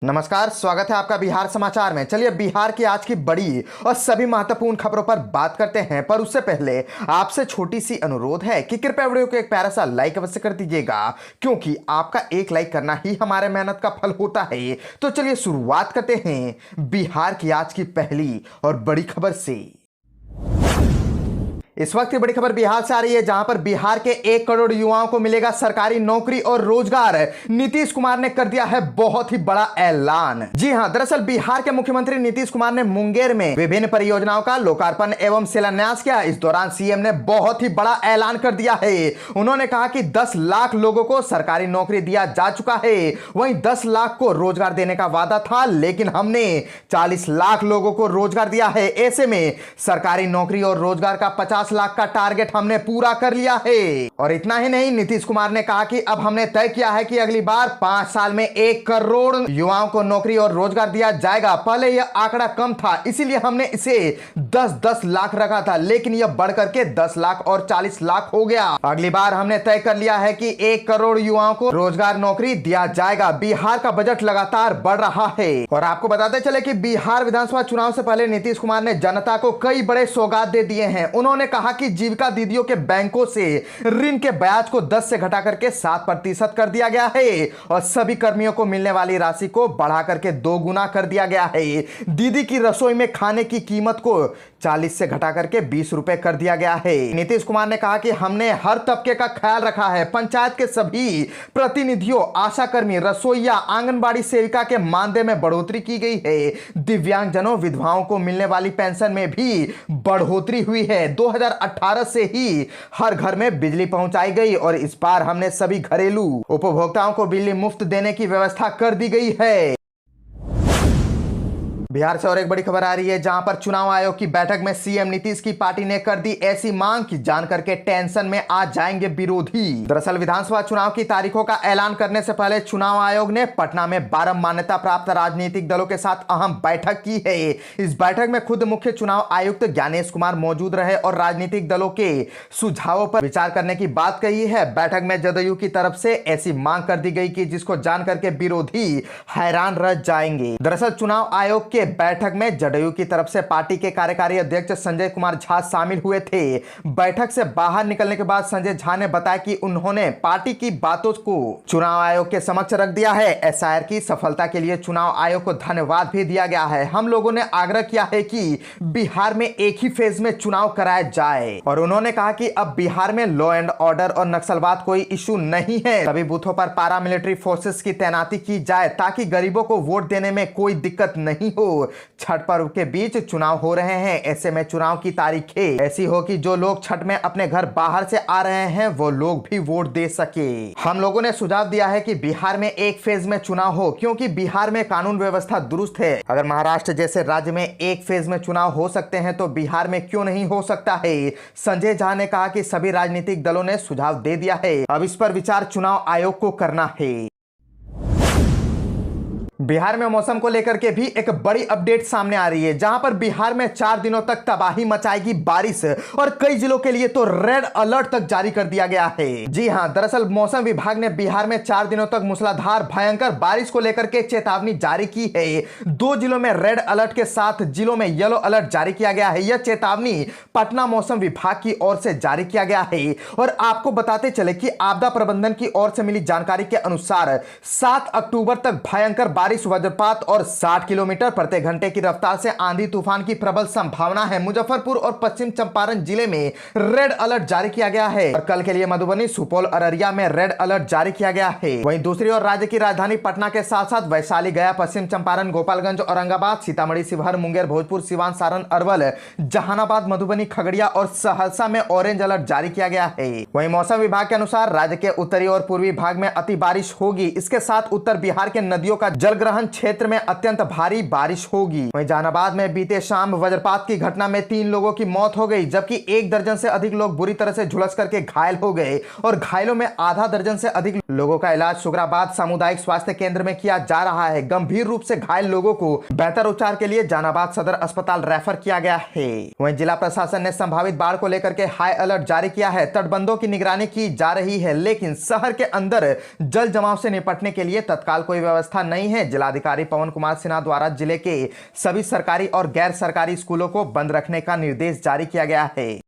नमस्कार, स्वागत है आपका बिहार समाचार में। चलिए बिहार की आज की बड़ी और सभी महत्वपूर्ण खबरों पर बात करते हैं, पर उससे पहले आपसे छोटी सी अनुरोध है कि कृपया वीडियो को एक प्यारा सा लाइक अवश्य कर दीजिएगा, क्योंकि आपका एक लाइक करना ही हमारे मेहनत का फल होता है। तो चलिए शुरुआत करते हैं बिहार की आज की पहली और बड़ी खबर से। इस वक्त की बड़ी खबर बिहार से आ रही है, जहां पर बिहार के 1 करोड़ युवाओं को मिलेगा सरकारी नौकरी और रोजगार। नीतीश कुमार ने कर दिया है बहुत ही बड़ा ऐलान। जी हां, दरअसल बिहार के मुख्यमंत्री नीतीश कुमार ने मुंगेर में विभिन्न परियोजनाओं का लोकार्पण एवं शिलान्यास किया। इस दौरान सीएम ने बहुत ही बड़ा ऐलान कर दिया है। उन्होंने कहा कि 10 लाख लोगों को सरकारी नौकरी दिया जा चुका है। वहीं 10 लाख को रोजगार देने का वादा था, लेकिन हमने 40 लाख लोगों को रोजगार दिया है। ऐसे में सरकारी नौकरी और रोजगार का 50 लाख का टारगेट हमने पूरा कर लिया है। और इतना ही नहीं, नीतीश कुमार ने कहा कि अब हमने तय किया है कि अगली बार 5 साल में 1 करोड़ युवाओं को नौकरी और रोजगार दिया जाएगा। पहले यह आंकड़ा कम था, इसीलिए हमने इसे 10-10 लाख रखा था, लेकिन यह बढ़कर के 10 लाख और 40 लाख हो गया। अगली बार हमने तय कर लिया है कि 1 करोड़ युवाओं को रोजगार नौकरी दिया जाएगा। बिहार का बजट लगातार बढ़ रहा है। और आपको बताते चले कि बिहार विधानसभा चुनाव से पहले नीतीश कुमार ने जनता को कई बड़े सौगात दे दिए हैं। उन्होंने कहा कि जीविका दीदियों के बैंकों से ऋण के ब्याज को 10 से घटा करके 7% कर दिया गया है और सभी कर्मियों को मिलने वाली राशि को बढ़ा करके 2 गुना कर दिया गया है। दीदी की रसोई में खाने की कीमत को 40 से घटा करके 20 रुपए कर दिया गया है। नीतीश कुमार ने कहा कि हमने हर तबके का ख्याल रखा है। पंचायत के सभी प्रतिनिधियों, आशा कर्मी, रसोईया, आंगनबाड़ी सेविका के मानदेय में बढ़ोतरी की गई है। दिव्यांगजनों, विधवाओं को मिलने वाली पेंशन में भी बढ़ोतरी हुई है। 2018 से ही हर घर में बिजली पहुंचाई गई और इस बार हमने सभी घरेलू उपभोक्ताओं को बिजली मुफ्त देने की व्यवस्था कर दी गई है। बिहार से और एक बड़ी खबर आ रही है, जहां पर चुनाव आयोग की बैठक में सीएम नीतीश की पार्टी ने कर दी ऐसी मांग कि जान करके टेंशन में आ जाएंगे विरोधी। दरअसल विधानसभा चुनाव की तारीखों का ऐलान करने से पहले चुनाव आयोग ने पटना में 12 मान्यता प्राप्त राजनीतिक दलों के साथ अहम बैठक की है। इस बैठक में खुद मुख्य चुनाव आयुक्त ज्ञानेश कुमार मौजूद रहे और राजनीतिक दलों के सुझावों पर विचार करने की बात कही है। बैठक में जदयू की तरफ से ऐसी मांग कर दी गई कि जिसको जान करके विरोधी हैरान रह जाएंगे। दरअसल चुनाव आयोग के बैठक में जदयू की तरफ से पार्टी के कार्यकारी अध्यक्ष संजय कुमार झा शामिल हुए थे। बैठक से बाहर निकलने के बाद संजय झा ने बताया कि उन्होंने पार्टी की बातों को चुनाव आयोग के समक्ष रख दिया है। एसआईआर की सफलता के लिए चुनाव आयोग को धन्यवाद भी दिया गया है। हम लोगों ने आग्रह किया है कि बिहार में एक ही फेज में चुनाव कराया जाए और उन्होंने कहा कि अब बिहार में लॉ एंड ऑर्डर और नक्सलवाद कोई इशू नहीं है। सभी बूथों पर पैरामिलिट्री फोर्सेस की तैनाती की जाए ताकि गरीबों को वोट देने में कोई दिक्कत नहीं हो। छठ पर्व के बीच चुनाव हो रहे हैं, ऐसे में चुनाव की तारीखें ऐसी हो कि जो लोग छठ में अपने घर बाहर से आ रहे हैं वो लोग भी वोट दे सके। हम लोगों ने सुझाव दिया है कि बिहार में एक फेज में चुनाव हो, क्योंकि बिहार में कानून व्यवस्था दुरुस्त है। अगर महाराष्ट्र जैसे राज्य में एक फेज में चुनाव हो सकते हैं तो बिहार में क्यों नहीं हो सकता है। संजय झा ने कहा कि सभी राजनीतिक दलों ने सुझाव दे दिया है, अब इस पर विचार चुनाव आयोग को करना है। बिहार में मौसम को लेकर के भी एक बड़ी अपडेट सामने आ रही है, जहां पर बिहार में 4 दिनों तक तबाही मचाएगी बारिश और कई जिलों के लिए तो रेड अलर्ट तक जारी कर दिया गया है। जी हां, दरअसल मौसम विभाग ने बिहार में 4 दिनों तक मूसलाधार भयंकर बारिश को लेकर के चेतावनी जारी की है। 2 जिलों में रेड अलर्ट के साथ जिलों में येलो अलर्ट जारी किया गया है। यह चेतावनी पटना मौसम विभाग की ओर से जारी किया गया है। और आपको बताते चले कि आपदा प्रबंधन की ओर से मिली जानकारी के अनुसार 7 अक्टूबर तक भयंकर बारिश, वज्रपात और 60 किलोमीटर प्रति घंटे की रफ्तार से आंधी तूफान की प्रबल संभावना है। मुजफ्फरपुर और पश्चिम चंपारण जिले में रेड अलर्ट जारी किया गया है और कल के लिए मधुबनी, सुपौल, अररिया में रेड अलर्ट जारी किया गया है। वहीं दूसरी ओर राज्य की राजधानी पटना के साथ साथ वैशाली, गया, पश्चिम चंपारण, गोपालगंज, औरंगाबाद, सीतामढ़ी, शिवहर, मुंगेर, भोजपुर, सिवान, सारण, अरवल, जहानाबाद, मधुबनी, खगड़िया और सहरसा में ऑरेंज अलर्ट जारी किया गया है। वहीं मौसम विभाग के अनुसार राज्य के उत्तरी और पूर्वी भाग में अति बारिश होगी। इसके साथ उत्तर बिहार के नदियों का जलग्रहण क्षेत्र में अत्यंत भारी बारिश होगी। वहीं जहानाबाद में बीते शाम वज्रपात की घटना में 3 लोगों की मौत हो गई, जबकि 1 दर्जन से अधिक लोग बुरी तरह से झुलस करके घायल हो गए और घायलों में आधा दर्जन से अधिक लोगों का इलाज सुगराबाद सामुदायिक स्वास्थ्य केंद्र में किया जा रहा है। गंभीर रूप से घायल लोगों को बेहतर उपचार के लिए जहानाबाद सदर अस्पताल रेफर किया गया है। वहीं जिला प्रशासन ने संभावित बाढ़ को लेकर के हाई अलर्ट जारी किया है। तटबंधों की निगरानी की जा रही है, लेकिन शहर के अंदर जल जमाव से निपटने के लिए तत्काल कोई व्यवस्था नहीं है, में जिलाधिकारी पवन कुमार सिन्हा द्वारा जिले के सभी सरकारी और गैर सरकारी स्कूलों को बंद रखने का निर्देश जारी किया गया है।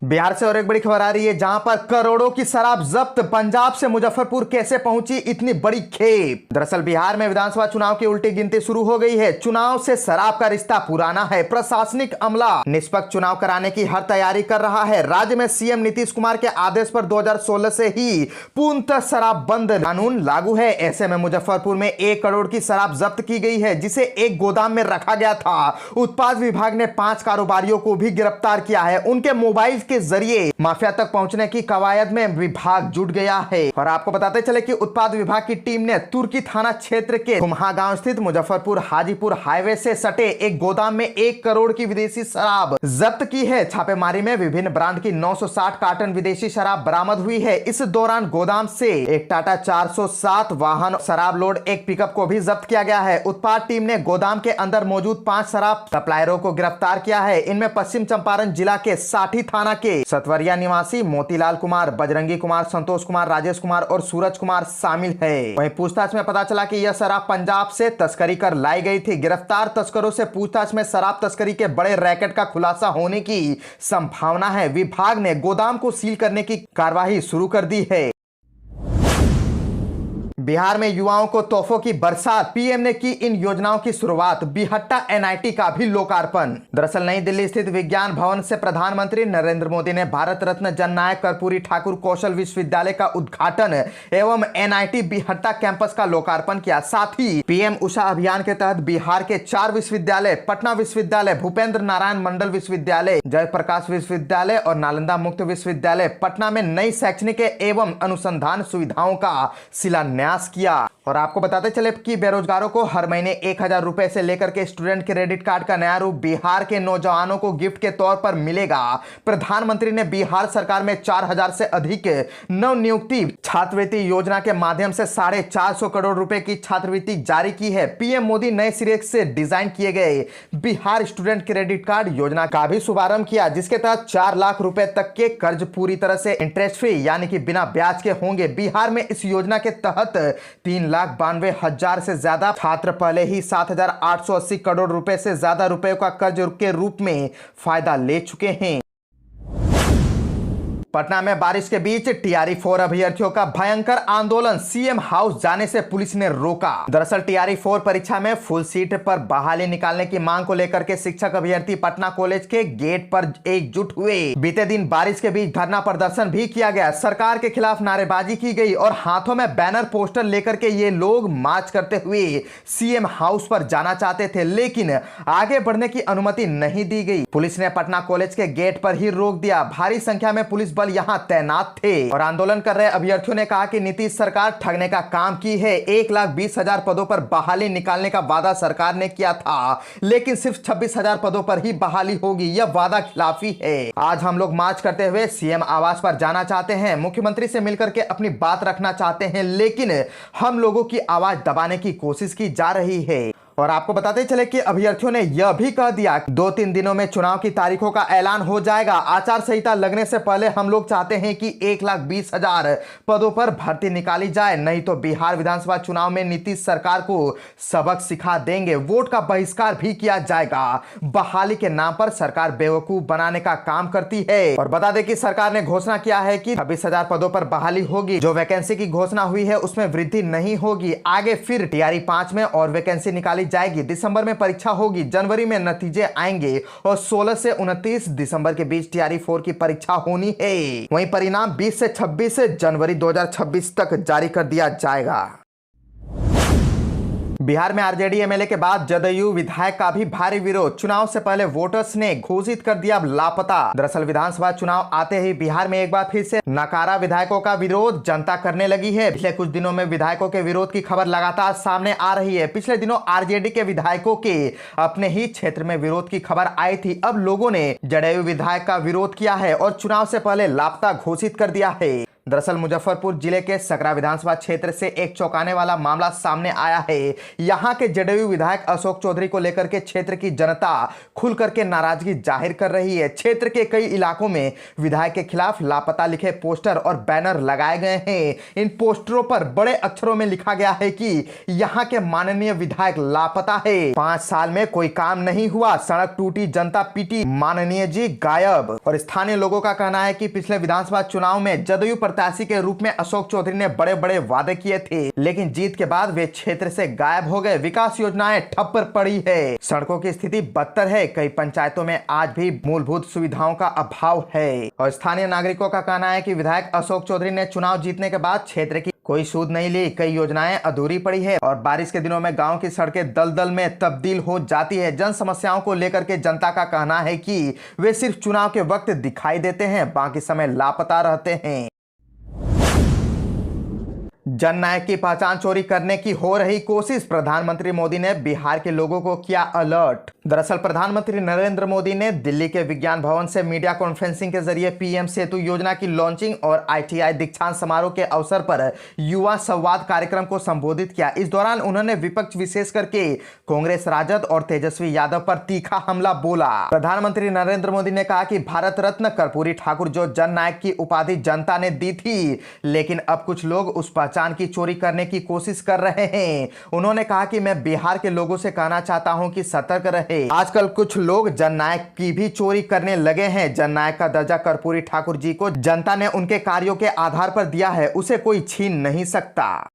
बिहार से और एक बड़ी खबर आ रही है, जहां पर करोड़ों की शराब जब्त। पंजाब से मुजफ्फरपुर कैसे पहुंची इतनी बड़ी खेप। दरअसल बिहार में विधानसभा चुनाव की उल्टी गिनती शुरू हो गई है। चुनाव से शराब का रिश्ता पुराना है। प्रशासनिक अमला निष्पक्ष चुनाव कराने की हर तैयारी कर रहा है। राज्य में सीएम नीतीश कुमार के आदेश पर 2016 से ही पूर्णतः शराब बंद कानून लागू है। ऐसे में मुजफ्फरपुर में 1 करोड़ की शराब जब्त की गई है, जिसे एक गोदाम में रखा गया था। उत्पाद विभाग ने 5 कारोबारियों को भी गिरफ्तार किया है। उनके मोबाइल के जरिए माफिया तक पहुंचने की कवायद में विभाग जुट गया है। और आपको बताते चले कि उत्पाद विभाग की टीम ने तुर्की थाना क्षेत्र के कुम्हा गांव स्थित मुजफ्फरपुर हाजीपुर हाईवे से सटे एक गोदाम में 1 करोड़ की विदेशी शराब जब्त की है। छापेमारी में विभिन्न ब्रांड की 960 कार्टन विदेशी शराब बरामद हुई है। इस दौरान गोदाम से एक टाटा 407 वाहन शराब लोड एक पिकअप को भी जब्त किया गया है। उत्पाद टीम ने गोदाम के अंदर मौजूद 5 शराब सप्लायरों को गिरफ्तार किया है। इनमें पश्चिम चंपारण जिला के साठी थाना के सतवरिया निवासी मोतीलाल कुमार, बजरंगी कुमार, संतोष कुमार, राजेश कुमार और सूरज कुमार शामिल है। वहीं पूछताछ में पता चला कि यह शराब पंजाब से तस्करी कर लाई गई थी। गिरफ्तार तस्करों से पूछताछ में शराब तस्करी के बड़े रैकेट का खुलासा होने की संभावना है। विभाग ने गोदाम को सील करने की कार्यवाही शुरू कर दी है। बिहार में युवाओं को तोहफों की बरसात। पीएम ने की इन योजनाओं की शुरुआत। बिहट्टा एनआईटी का भी लोकार्पण। दरअसल नई दिल्ली स्थित विज्ञान भवन से प्रधानमंत्री नरेंद्र मोदी ने भारत रत्न जननायक कर्पूरी ठाकुर कौशल विश्वविद्यालय का उद्घाटन एवं एनआईटी बिहट्टा कैंपस का लोकार्पण किया। साथ ही पीएम उषा अभियान के तहत बिहार के 4 विश्वविद्यालय, पटना विश्वविद्यालय, भूपेंद्र नारायण मंडल विश्वविद्यालय, जयप्रकाश विश्वविद्यालय और नालंदा मुक्त विश्वविद्यालय पटना में नई शैक्षणिक एवं अनुसंधान सुविधाओं का शिलान्यास किया। और आपको बताते चले कि बेरोजगारों को हर महीने 1000 रुपए से लेकर के स्टूडेंट क्रेडिट कार्ड का नया रूप बिहार के नौजवानों को गिफ्ट के तौर पर मिलेगा। प्रधानमंत्री ने बिहार सरकार में 4000 से अधिक नवनियुक्ति छात्रवृत्ति योजना के माध्यम से 450 करोड़ रुपए की छात्रवृत्ति जारी की है। पीएम मोदी नए सिरे से डिजाइन किए गए बिहार स्टूडेंट क्रेडिट कार्ड योजना का भी शुभारंभ किया, जिसके तहत 4 लाख रुपए तक के कर्ज पूरी तरह से इंटरेस्ट फ्री यानी कि बिना ब्याज के होंगे। बिहार में इस योजना के तहत 3,92,000 से ज्यादा छात्र पहले ही 7,880 करोड़ रुपए से ज्यादा रुपए का कर्ज के रूप में फायदा ले चुके हैं। पटना में बारिश के बीच टीआरई 4 अभ्यर्थियों का भयंकर आंदोलन। सीएम हाउस जाने से पुलिस ने रोका। दरअसल टीआरई 4 परीक्षा में फुल सीट पर बहाली निकालने की मांग को लेकर के शिक्षक अभ्यर्थी पटना कॉलेज के गेट पर एकजुट हुए। बीते दिन बारिश के बीच धरना प्रदर्शन भी किया गया। सरकार के खिलाफ नारेबाजी की गई और हाथों में बैनर पोस्टर लेकर के ये लोग मार्च करते हुए सीएम हाउस पर जाना चाहते थे, लेकिन आगे बढ़ने की अनुमति नहीं दी गई। पुलिस ने पटना कॉलेज के गेट पर ही रोक दिया। भारी संख्या में पुलिस बल यहां तैनात थे और आंदोलन कर रहे अभ्यर्थियों ने कहा कि नीतीश सरकार ठगने का काम की है। 1,20,000 पदों पर बहाली निकालने का वादा सरकार ने किया था, लेकिन सिर्फ 26,000 पदों पर ही बहाली होगी। यह वादा खिलाफी है। आज हम लोग मार्च करते हुए सीएम आवास पर जाना चाहते हैं, मुख्यमंत्री से मिलकर के अपनी बात रखना चाहते हैं, लेकिन हम लोगों की आवाज दबाने की कोशिश की जा रही है। और आपको बताते चले कि अभ्यर्थियों ने यह भी कह दिया 2-3 दिनों में चुनाव की तारीखों का ऐलान हो जाएगा। आचार संहिता लगने से पहले हम लोग चाहते हैं कि 1,20,000 पदों पर भर्ती निकाली जाए, नहीं तो बिहार विधानसभा चुनाव में नीतीश सरकार को सबक सिखा देंगे। वोट का बहिष्कार भी किया जाएगा। बहाली के नाम पर सरकार बेवकूफ बनाने का काम करती है। और बता दें कि सरकार ने घोषणा किया है कि 26,000 पदों पर बहाली होगी। जो वैकेंसी की घोषणा हुई है उसमें वृद्धि नहीं होगी। आगे फिर टीआरई 5 में और वैकेंसी निकाली जाएगी। दिसंबर में परीक्षा होगी, जनवरी में नतीजे आएंगे और 16 से 29 दिसंबर के बीच टीआरई 4 की परीक्षा होनी है। वहीं परिणाम 20 से 26 जनवरी 2026 तक जारी कर दिया जाएगा। बिहार में आरजेडी एमएलए के बाद जदयू विधायक का भी भारी विरोध। चुनाव से पहले वोटर्स ने घोषित कर दिया लापता। दरअसल विधानसभा चुनाव आते ही बिहार में एक बार फिर से नकारा विधायकों का विरोध जनता करने लगी है। पिछले कुछ दिनों में विधायकों के विरोध की खबर लगातार सामने आ रही है। पिछले दिनों आरजेडी के विधायकों के अपने ही क्षेत्र में विरोध की खबर आई थी। अब लोगों ने जदयू विधायक का विरोध किया है और चुनाव से पहले लापता घोषित कर दिया है। दरअसल मुजफ्फरपुर जिले के सकरा विधानसभा क्षेत्र से एक चौंकाने वाला मामला सामने आया है। यहां के जदयू विधायक अशोक चौधरी को लेकर के क्षेत्र की जनता खुल करके नाराजगी जाहिर कर रही है। क्षेत्र के कई इलाकों में विधायक के खिलाफ लापता लिखे पोस्टर और बैनर लगाए गए हैं। इन पोस्टरों पर बड़े अक्षरों में लिखा गया है कि यहां के माननीय विधायक लापता है, 5 साल में कोई काम नहीं हुआ, सड़क टूटी, जनता पीटी, माननीय जी गायब। और स्थानीय लोगों का कहना है कि पिछले विधानसभा चुनाव में जदयू प्रत्याशी के रूप में अशोक चौधरी ने बड़े बड़े वादे किए थे, लेकिन जीत के बाद वे क्षेत्र से गायब हो गए। विकास योजनाएं ठप पर पड़ी है, सड़कों की स्थिति बदतर है, कई पंचायतों में आज भी मूलभूत सुविधाओं का अभाव है। और स्थानीय नागरिकों का कहना है कि विधायक अशोक चौधरी ने चुनाव जीतने के बाद क्षेत्र की कोई सूद नहीं ली, कई योजनाएं अधूरी पड़ी है और बारिश के दिनों में गांव की सड़कें दलदल में तब्दील हो जाती है। जन समस्याओं को लेकर के जनता का कहना है कि वे सिर्फ चुनाव के वक्त दिखाई देते हैं, बाकी समय लापता रहते हैं। जननायक की पहचान चोरी करने की हो रही कोशिश, प्रधानमंत्री मोदी ने बिहार के लोगों को किया अलर्ट। दरअसल प्रधानमंत्री नरेंद्र मोदी ने दिल्ली के विज्ञान भवन से मीडिया कॉन्फ्रेंसिंग के जरिए पीएम सेतु योजना की लॉन्चिंग और आईटीआई दीक्षांत समारोह के अवसर पर युवा संवाद कार्यक्रम को संबोधित किया। इस दौरान उन्होंने विपक्ष विशेष करके कांग्रेस, राजद और तेजस्वी यादव पर तीखा हमला बोला। प्रधानमंत्री नरेंद्र मोदी ने कहा कि भारत रत्न कर्पूरी ठाकुर जो जननायक की उपाधि जनता ने दी थी, लेकिन अब कुछ लोग उस पहचान की चोरी करने की कोशिश कर रहे हैं। उन्होंने कहा कि मैं बिहार के लोगों से कहना चाहता हूं कि सतर्क रहे, आजकल कुछ लोग जननायक की भी चोरी करने लगे हैं। जननायक का दर्जा कर्पूरी ठाकुर जी को जनता ने उनके कार्यों के आधार पर दिया है, उसे कोई छीन नहीं सकता।